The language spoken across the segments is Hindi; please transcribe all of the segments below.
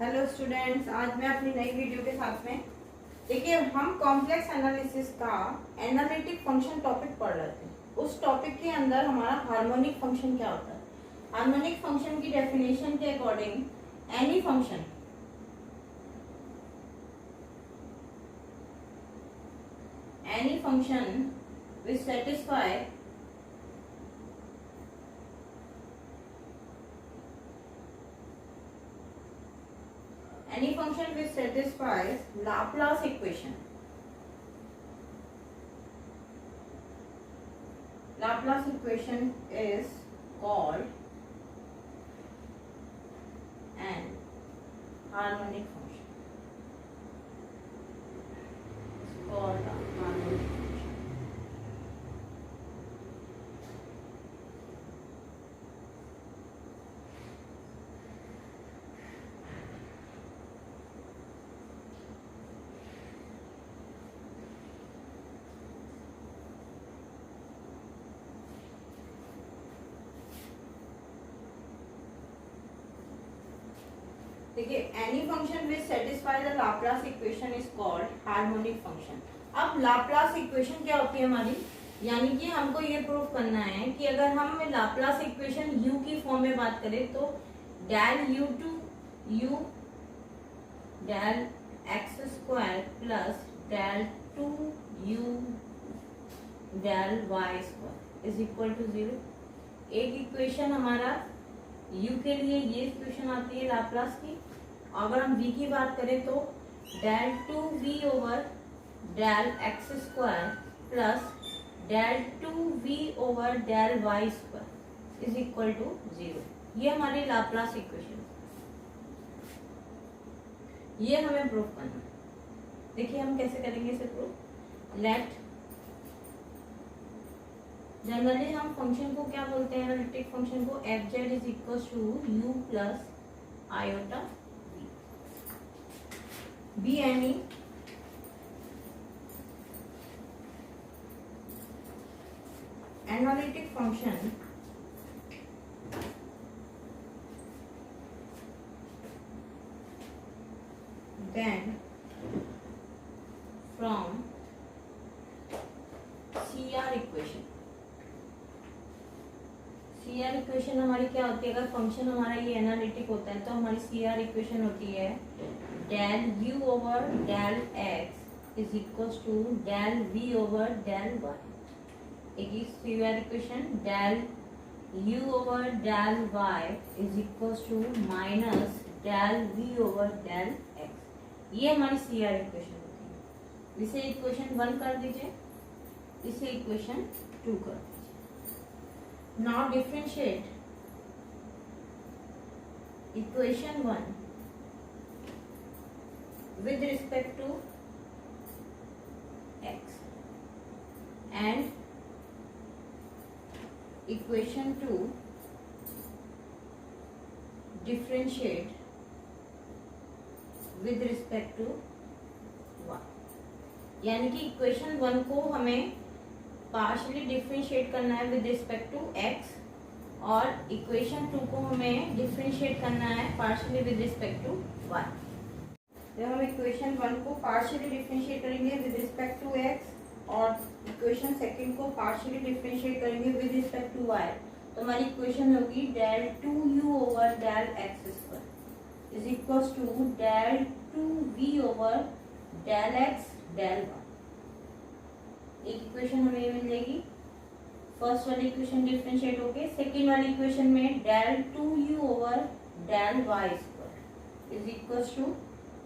हेलो स्टूडेंट्स, आज मैं अपनी नई वीडियो के साथ में देखिए हम कॉम्प्लेक्स एनालिसिस का एनालिटिक फंक्शन टॉपिक पढ़ रहे थे। उस टॉपिक के अंदर हमारा हार्मोनिक फंक्शन क्या होता है। हार्मोनिक फंक्शन की डेफिनेशन के according any function which satisfy any function which satisfies Laplace equation. Laplace equation is called an harmonic function. It's called a harmonic function. देखिए any function which satisfy the Laplace equation is called harmonic function. अब लाप्लास इक्वेशन क्या होती है हमारी, यानी कि हमको ये प्रूव करना है कि अगर हम लाप्लास इक्वेशन u की फॉर्म में बात करें तो del u two u del x square plus del two u del Y square is equal to 0। एक इक्वेशन हमारा u के लिए ये इक्वेशन आती है लाप्लास की। अगर हम v की बात करें तो del two v over del x square plus del two v over del Y square is equal to 0। ये हमारी लाप्लास इक्वेशन, ये हमें प्रूव करना है। देखिए हम कैसे करेंगे इसे प्रूव। लेट जनरली हम फंक्शन को क्या बोलते हैं, एनालिटिक फंक्शन को F Z is equal to U plus iota B any analytic function then from CR equation. CR equation हमारी क्या होती है, अगर फंक्शन हमारा ये एनालिटिक होता है तो हमारी CR इक्वेशन होती है del u over del x is equal to del v over del y। एक CR equation del u over del y is equal to minus del v over del x। ये हमारी CR इक्वेशन होती है। इसे इक्वेशन 1 कर दीजिए, इसे इक्वेशन 2 कर दीजिए। Now differentiate equation 1 with respect to x and equation 2 differentiate with respect to y। यानी कि इक्वेशन 1 को हमें पार्शियली डिफरेंशिएट करना है विद रिस्पेक्ट टू x और इक्वेशन 2 को हमें डिफरेंशिएट करना है partially with respect to y। जब हम इक्वेशन 1 को पार्शियली डिफरेंशिएट करेंगे विद रिस्पेक्ट टू x और इक्वेशन सेकंड को पार्शियली डिफरेंशिएट करेंगे विद रिस्पेक्ट टू y, तो हमारी इक्वेशन होगी del two u over del x square is equal to del two v over del X del y। एक इक्वेशन हमें ये मिल जाएगी। फर्स्ट वाली इक्वेशन डिफरेंशिएट होके सेकंड वाली इक्वेशन में del two u over del y square is equal to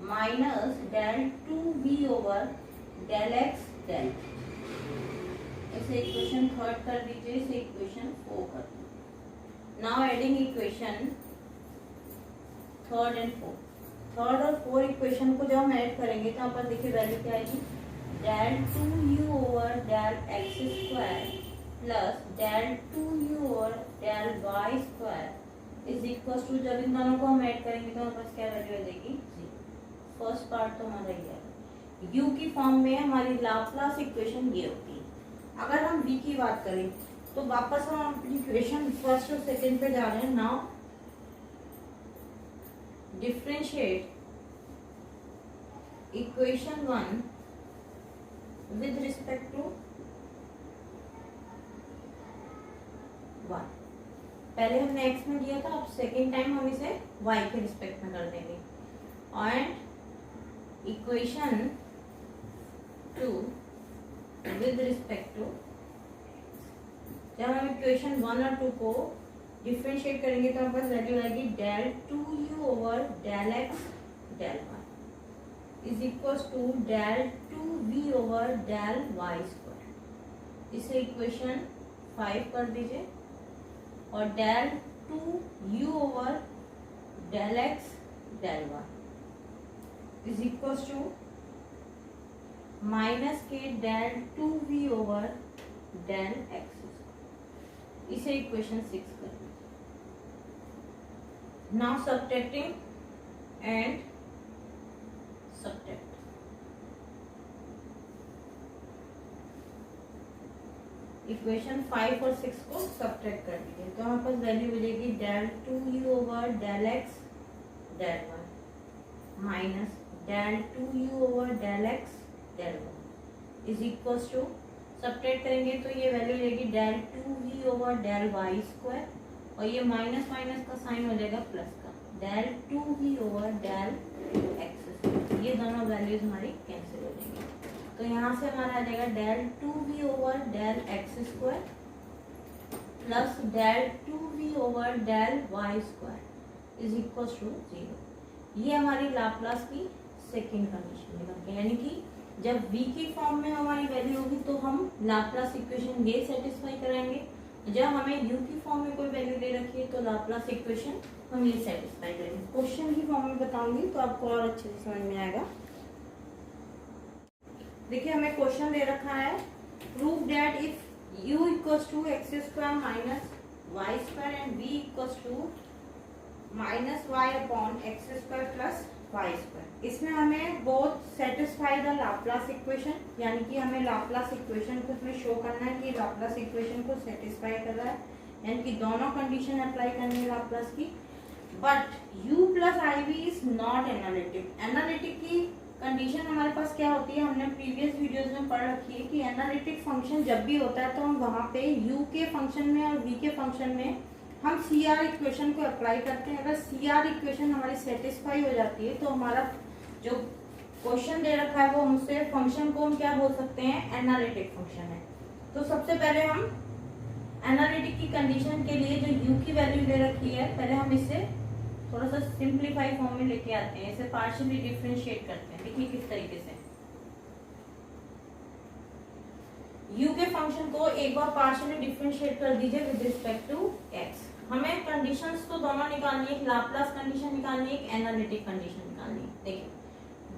minus del two v over del X del. इसे इक्वेशन 3 कर दीजिए, इसे इक्वेशन 4 कर दीजिए। Now adding equation 3 and 4। 3 और 4 इक्वेशन को जब हम ऐड करेंगे तो यहाँ पर देखिए वैल्यू क्या आएगी, del two u over del x square plus del two u over del Y square is equal to, जब इन दोनों को हम ऐड करेंगे तो हमारे पास क्या वैल्यू आ जाएगी। फर्स्ट पार्ट तो हमारा ये है, u की फॉर्म में हमारी लाप्लास इक्वेशन ये होती है। अगर हम v की बात करें तो वापस हम अपनी इक्वेशन फर्स्ट और सेकंड पे जा रहे हैं। Now differentiate equation 1 with respect to 1। पहले हमने x में दिया था, अब सेकेंड टाइम हम इसे y के रिस्पेक्ट में कर देंगे। And equation 2 with respect to, जब हम इक्वेशन 1 और 2 को डिफरेंशिएट करेंगे तो हमारे पास वैल्यू आएगी del 2u over del x del y is equal to del 2v over del y square. इसे इक्वेशन 5 कर दीजिए और del 2u over del x del y is equal to minus के del 2v over del x। इसे इक्वेशन 6 कर दीजिए। Now subtracting and subtract, equation 5 और 6 को सबट्रैक्ट कर दीजिए तो हमारे पास वैल्यू मिलेगी del 2u over del x del y minus del 2u over del x del y is equal to, subtract करेंगे तो ये वैल्यू मिलेगी del 2v over del y square और ये माइनस माइनस का साइन हो जाएगा प्लस का, del 2v over del x square. ये दोनों वैल्यूज हमारी कैंसिल हो जाएंगी तो यहाँ से हमारा आ जाएगा del 2v over del x square plus del 2v over del y square is equal to 0। ये हमारी लाप्लास की सेकेंड कंडीशन निकल गई, यानी कि जब v की फॉर्म में हमारी वैल्यू होगी तो हम लाप्लास इक्वेशन ये सेटिस्फाई कराएंगे, जब हमें u की फॉर्म में कोई वैल्यू दे रखी है तो लाप्लास इक्वेशन हम ये सेटिस्फाई करेंगे। क्वेश्चन की फॉर्म में बताऊंगी तो आपको और अच्छे से समझ में आएगा। देखिए हमें क्वेश्चन दे रखा है, prove that if u equals to x square minus y square and v equals to minus y upon x square plus y square. इसमें हमें both satisfy the Laplace equation, यानी कि हमें लाप्लास इक्वेशन को इसमें शो करना है कि लाप्लास इक्वेशन को सेटिस्फाई कर रहा है, यानी कि दोनों कंडीशन अप्लाई करनी है लाप्लास की। But u plus i v is not analytic. Analytic की कंडीशन हमारे पास क्या होती है, हमने प्रीवियस वीडियोस में पढ़ रखी है कि एनालिटिक फंक्शन जब भी होता है तो हम वहाँ पे u के फंक्शन में और v के फंक्शन में हम सी आर इक्वेशन को अप्लाई करते हैं। अगर सी आर इक्वेशन हमारी सेटिस्फाई हो जाती है तो हमारा जो क्वेश्चन दे रखा है वो हमसे फंक्शन को हम क्या बोल सकते हैं, एनालिटिक फंक्शन है। तो सबसे पहले हम एनालिटिक की कंडीशन के लिए जो u की वैल्यू दे रखी है, पहले हम इसे थोड़ा सा सिंप्लीफाई फॉर्म में लेके आते हैं, इसे पार्शियली डिफरेंशिएट करते हैं। देखिए किस तरीके से u के फंक्शन को एक बार पार्शियली डिफरेंशिएट कर दीजिए विद रिस्पेक्ट टू x। हमें कंडीशंस तो दोनों निकालनी है, एक लाप्लास कंडीशन निकालनी है, एक एनालिटिक कंडीशन निकालनी है। देखिए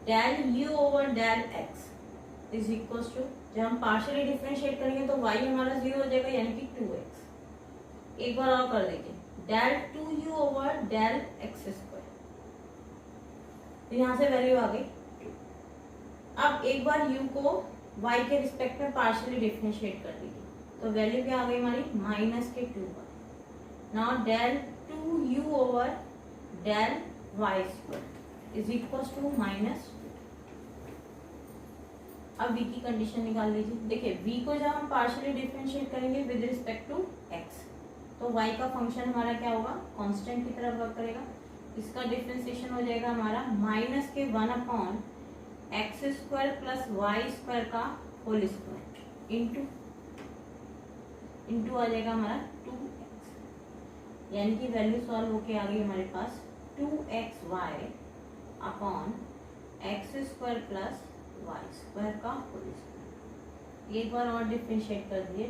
del u over del x is equal to, जब हम पार्शियली डिफरेंशिएट करेंगे तो y हमारा 0 हो जाएगा, यानी कि 2x। एक बार और कर दीजिए del 2u over del x square, तो यहाँ से वैल्यू आ गई 2। अब एक बार u को y के रिस्पेक्ट में पार्शियली डिफरेंशिएट कर दीजिए तो वैल्यू क्या आ गई हमारी माइनस के 2y। Now del 2u over del y square is equal to minus. अब v की कंडीशन निकाल लीजिए। देखिए v को जब हम पार्शियली डिफरेंशिएट करेंगे विद रिस्पेक्ट टू x तो y का फंक्शन हमारा क्या होगा, कांस्टेंट की तरह वर्क करेगा। इसका डिफरेंशिएशन हो जाएगा हमारा माइनस के 1 upon x square plus y square का होल स्क्वायर इंटू आ जाएगा हमारा 2x, यानी कि वैल्यू सॉल्व होके आ गई हमारे पास 2xy upon x square plus y square का होल स्क्वायर। एक बार और डिफरेंशिएट कर दिए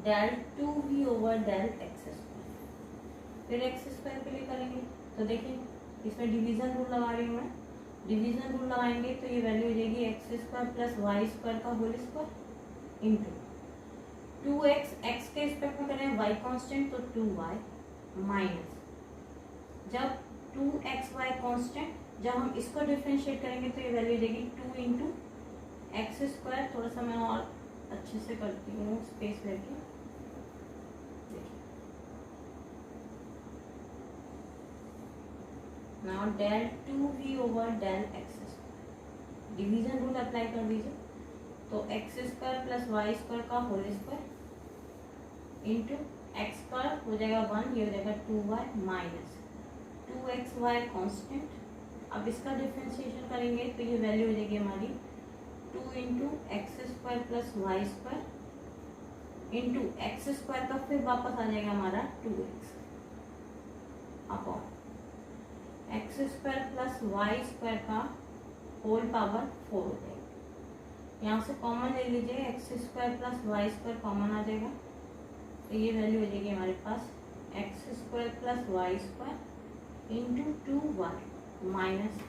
del 2v over del x square, फिर एक्स स्क्वायर के लिए करेंगे तो देखिए इसमें डिवीजन रूल लगा रही हूँ मैं। डिवीजन रूल लगाएंगे तो ये वैल्यू हो जाएगी x square plus y square का whole square into 2x, x के रिस्पेक्ट में करें y कांस्टेंट तो 2y माइनस, जब 2xy कांस्टेंट, जब हम इसको डिफरेंशिएट करेंगे तो ये वैल्यू हो जाएगी 2 इंटू एक्स स्क्वायर। थोड़ा सा मैं और अच्छे से करती हूँ स्पेस लेके, now del 2v over del x division rule apply कर दीजिए। तो x square plus y square का whole square into x square हो जाएगा 1, ये हो जाएगा 2y माइनस 2xy कॉन्स्टेंट। अब इसका डिफ्रेंशिएशन करेंगे तो ये वैल्यू हो जाएगी हमारी 2 into x square plus y square into x square का फिर वापस आ जाएगा हमारा 2x upon x square plus y square का होल पावर 4 हो जाएगा। यहाँ से कॉमन ले लीजिए, x square plus y square common आ जाएगा तो ये वैल्यू हो जाएगी हमारे पास x square plus y square into 2y minus,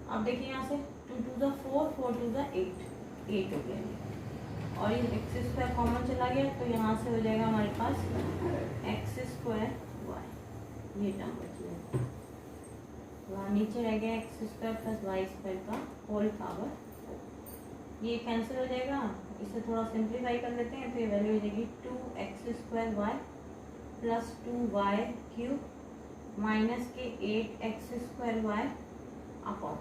अब देखिए यहाँ से 2 टू द 4, 4 टू द 8 हो गया और ये एक्स स्क्वायर कॉमन चला गया तो यहाँ से हो जाएगा हमारे पास एक्स स्क्वायर वाई, ये टर्म बच गया। वहाँ नीचे रह गया x square plus y square का होल पावर 4, ये कैंसिल हो जाएगा। इसे थोड़ा सिंप्लीफाई कर लेते हैं तो ये वैल्यू हो जाएगी 2x square y plus 2y cube minus के 8x square y upon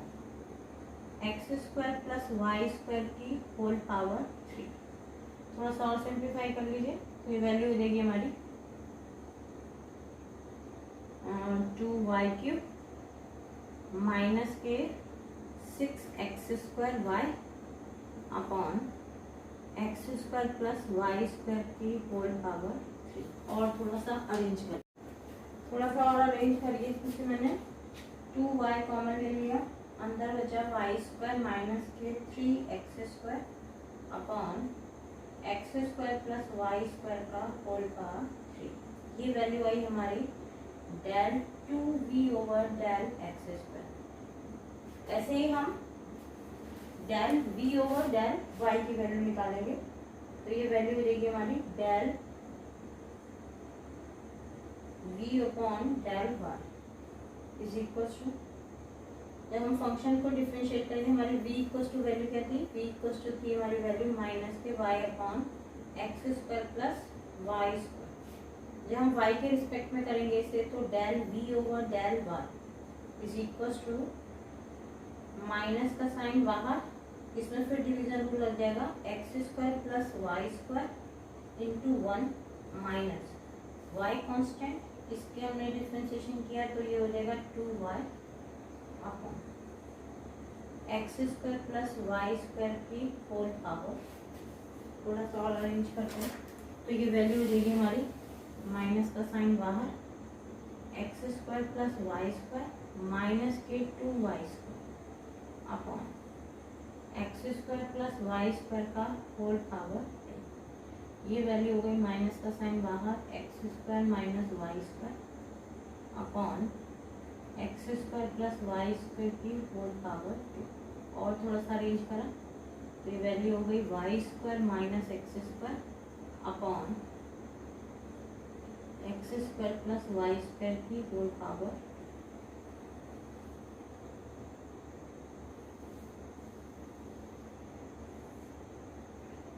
x square plus y square की होल पावर 3। थोड़ा सा और सिंप्लीफाई कर लीजिए तो ये वैल्यू हो जाएगी हमारी 2y क्यूब माइनस के 6x square y upon x square plus y square की होल पावर 3। और थोड़ा सा अरेंज कर, थोड़ा सा और अरेंज करिए। इसमें मैंने 2y कॉमन ले लिया, अंदर बचा वाई स्क्वायर माइनस के 3x square upon x square plus y square का होल पावर 3। ये वैल्यू आई हमारी del 2v over del x square. ऐसे ही हम del v over del y की वैल्यू निकालेंगे तो ये वैल्यू हो जाएगी हमारी del v upon del y is equal to, जब हम फंक्शन को डिफरेंशिएट करेंगे हमारी v इक्वल टू वैल्यू क्या थी, v इक्वल टू थी हमारी वैल्यू माइनस के y upon x square plus y square. जब हम y के रिस्पेक्ट में करेंगे इसे तो del v over del y is equal to minus का साइन बाहर, इसमें फिर डिवीजन रूल लग जाएगा x square plus y square into 1 minus y constant, इसके हमने डिफ्रेंशिएशन किया तो ये हो जाएगा 2y upon x square plus y square की होल पावर। थोड़ा सा और अरेंज करते हैं तो ये वैल्यू हो जाएगी हमारी माइनस का साइन बाहर x square plus y square minus के 2y square upon x square plus y square का होल पावर 10। ये वैल्यू हो गई माइनस का साइन बाहर x square minus y square upon x square plus y square की होल पावर 2। और थोड़ा सा अरेंज करा तो ये वैल्यू हो गई y square minus x square upon x square plus y square की होल पावर।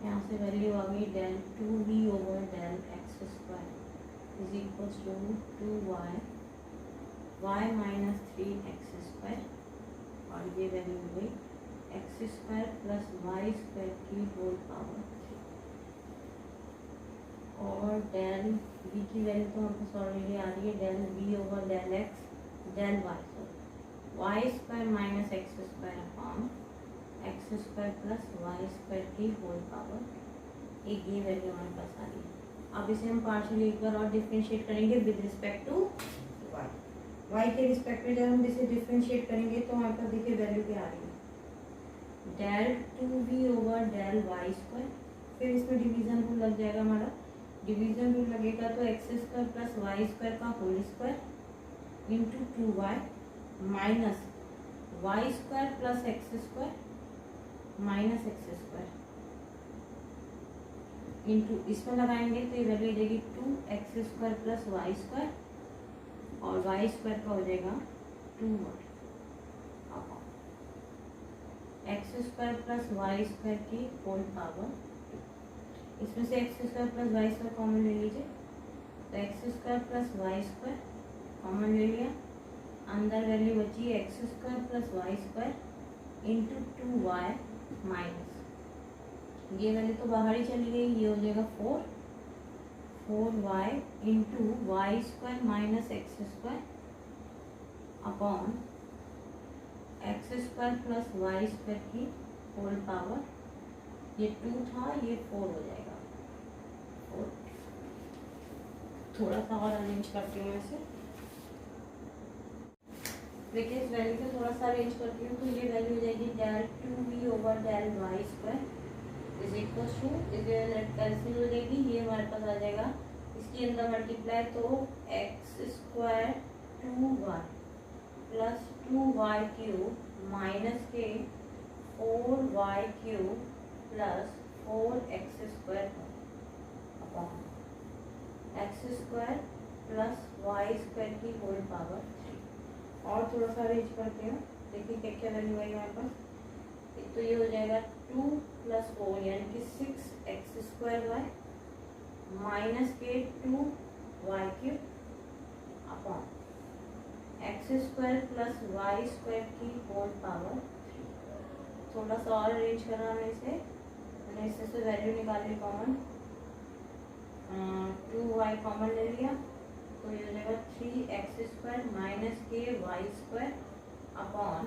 यहाँ से वैल्यू आ गई del 2v over del x square is equal to 2y y minus 3x square और ये वैल्यू हो गई x square plus y square की होल पावर 3। और डेल v की वैल्यू तो हमको ऑलरेडी आ रही है, del v over del x del y square minus x square upon x square plus y square की होल पावर। एक ये वैल्यू हमारे पास आ रही है। अब इसे हम पार्शियली एक बार और डिफरेंशिएट करेंगे with respect to y। y के रिस्पेक्ट में जब हम इसे डिफरेंशिएट करेंगे तो हमारे पास देखिए वैल्यू क्या आ रही है, del 2v over del Y square, फिर इसमें डिवीजन रूल लग जाएगा हमारा। डिवीजन रूल लगेगा तो x square plus y square का whole square into 2y minus y square plus x square minus x square into, इसमें लगाएंगे तो ये वैल्यू देगी 2x square plus y square और वाई स्क्वायर का हो जाएगा 2y x square plus y square की होल पावर। इसमें से x square plus y square common ले लीजिए तो x square plus y square common ले लिया, अंदर वैल्यू बची x square plus y square into 2y minus, ये वैल्यू तो बाहर ही चली गई, ये हो जाएगा 4y into y square minus x square upon x square plus y square की होल पावर, ये 2 था ये 4 हो जाएगा 4। थोड़ा सा और अरेंज करती हूँ इसे, देखिए इस वैल्यू को थोड़ा सा अरेंज करती हूँ तो ये वैल्यू हो जाएगी del 2v over del Y square is equal to, इसे कैंसिल हो जाएगी, ये हमारे पास आ जाएगा इसके अंदर मल्टीप्लाई, तो x square 2y plus 2y cube minus के 4y cube plus 4x square upon x square plus y square की होल पावर 3। और थोड़ा सा अरेंज करते हैं, देखिए क्या क्या वैल्यू आई हमारे पास। एक तो ये हो जाएगा 2 प्लस 4 यानी कि 6x स्क्वायर वाई माइनस के 2y cube upon x square plus y square की होल पावर 3। थोड़ा सा और अरेंज करा हमने इसे, मैंने इससे से वैल्यू निकाल ली कॉमन, 2y कॉमन ले लिया तो ये हो जाएगा 3x स्क्वायर माइनस के y square upon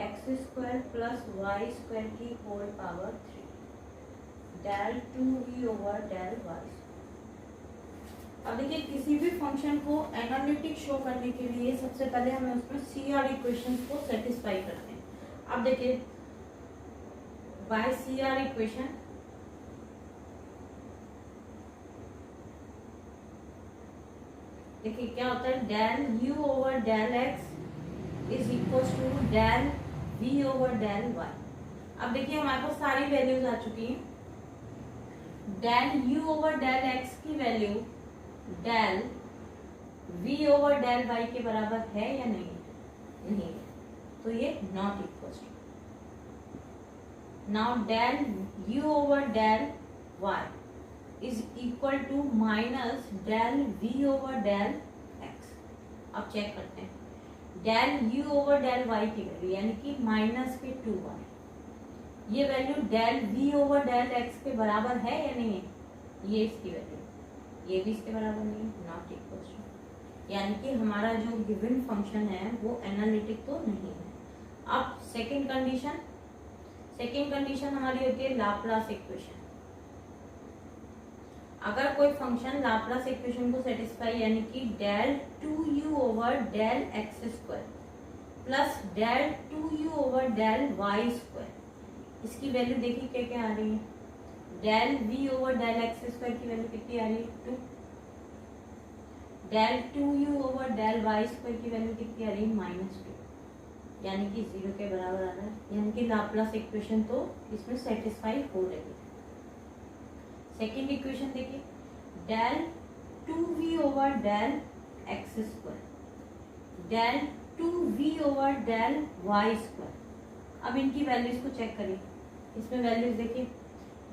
x square plus y square की whole power 3 del 2v over del y. अब देखिए किसी भी फंक्शन को एनालिटिक शो करने के लिए सबसे पहले हमें उसमें CR इक्वेशंस को सेटिस्फाई करते हैं। अब देखिए बाय CR इक्वेशन देखिए क्या होता है, del u over del x is equal to del v over del y। अब देखिए हमारे पास सारी वैल्यूज आ चुकी हैं, del u over del x की value del v over del y के बराबर है या नहीं, नहीं है, तो ये not equal to. Now del u over del y is equal to minus del v over del x। अब चेक करते हैं, del u over del y की वैल्यू यानी कि माइनस के 2y, ये value del v over del x के बराबर है या नहीं है, ये इसकी वैल्यू, ये भी इसके बराबर नहीं है, नॉट इक्वल टू, यानी कि हमारा जो गिवन फंक्शन है वो एनालिटिक तो नहीं है। अब सेकंड कंडीशन हमारी होती है लाप्लास इक्वेशन। अगर कोई फंक्शन लाप्लास इक्वेशन को सेटिस्फाई यानी कि del 2u over del x square plus del 2u over del Y square, इसकी वैल्यू देखिए क्या क्या आ रही है, del v over del x square की वैल्यू कितनी आ रही है 2, del 2u over del Y square की वैल्यू कितनी आ रही है -2, यानी कि 0 के बराबर आ रहा है, यानी कि लाप्लास इक्वेशन तो इसमें सेटिस्फाई हो रही है। सेकेंड इक्वेशन देखिए, del 2v over del x square del 2v over del Y square. अब इनकी वैल्यूज को चेक करिए, इसमें वैल्यूज देखिए,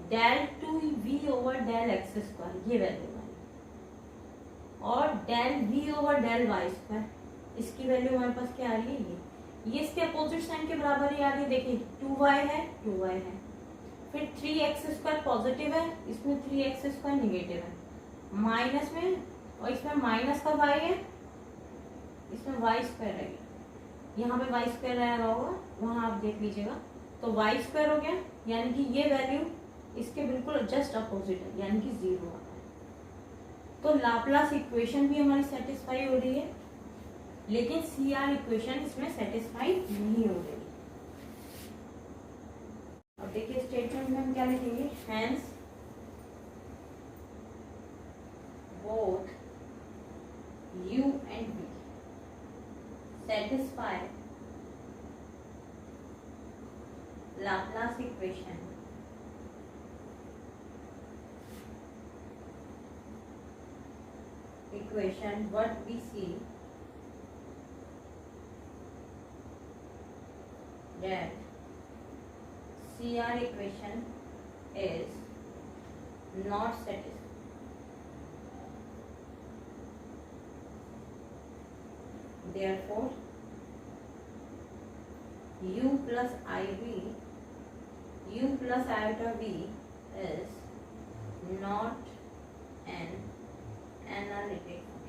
del 2v over del x square ये वैल्यू और del v over del Y square, इसकी वैल्यू हमारे पास क्या आ रही है, ये इसके अपोजिट साइन के बराबर ही आ रही है। देखिए 2y है, फिर 3x स्क्वायर पॉजिटिव है, इसमें 3x स्क्वायर निगेटिव है, माइनस में, और इसमें माइनस का y है, इसमें y स्क्वायर है, यहाँ पे y स्क्वायर रहा होगा, वहाँ आप देख लीजिएगा, तो y स्क्वायर हो गया, यानी कि ये वैल्यू इसके बिल्कुल जस्ट अपोजिट है, यानी कि 0 आता है। तो लाप्लास इक्वेशन भी हमारी सेटिस्फाई हो रही है, लेकिन CR इक्वेशन इसमें सेटिस्फाई नहीं हो रही। अब देखिए स्टेटमेंट में हम क्या लिखेंगे, hence both u and v satisfy Laplace equation what we see that CR equation is not satisfied. Therefore u plus iv, u plus iota v is not an analytic function.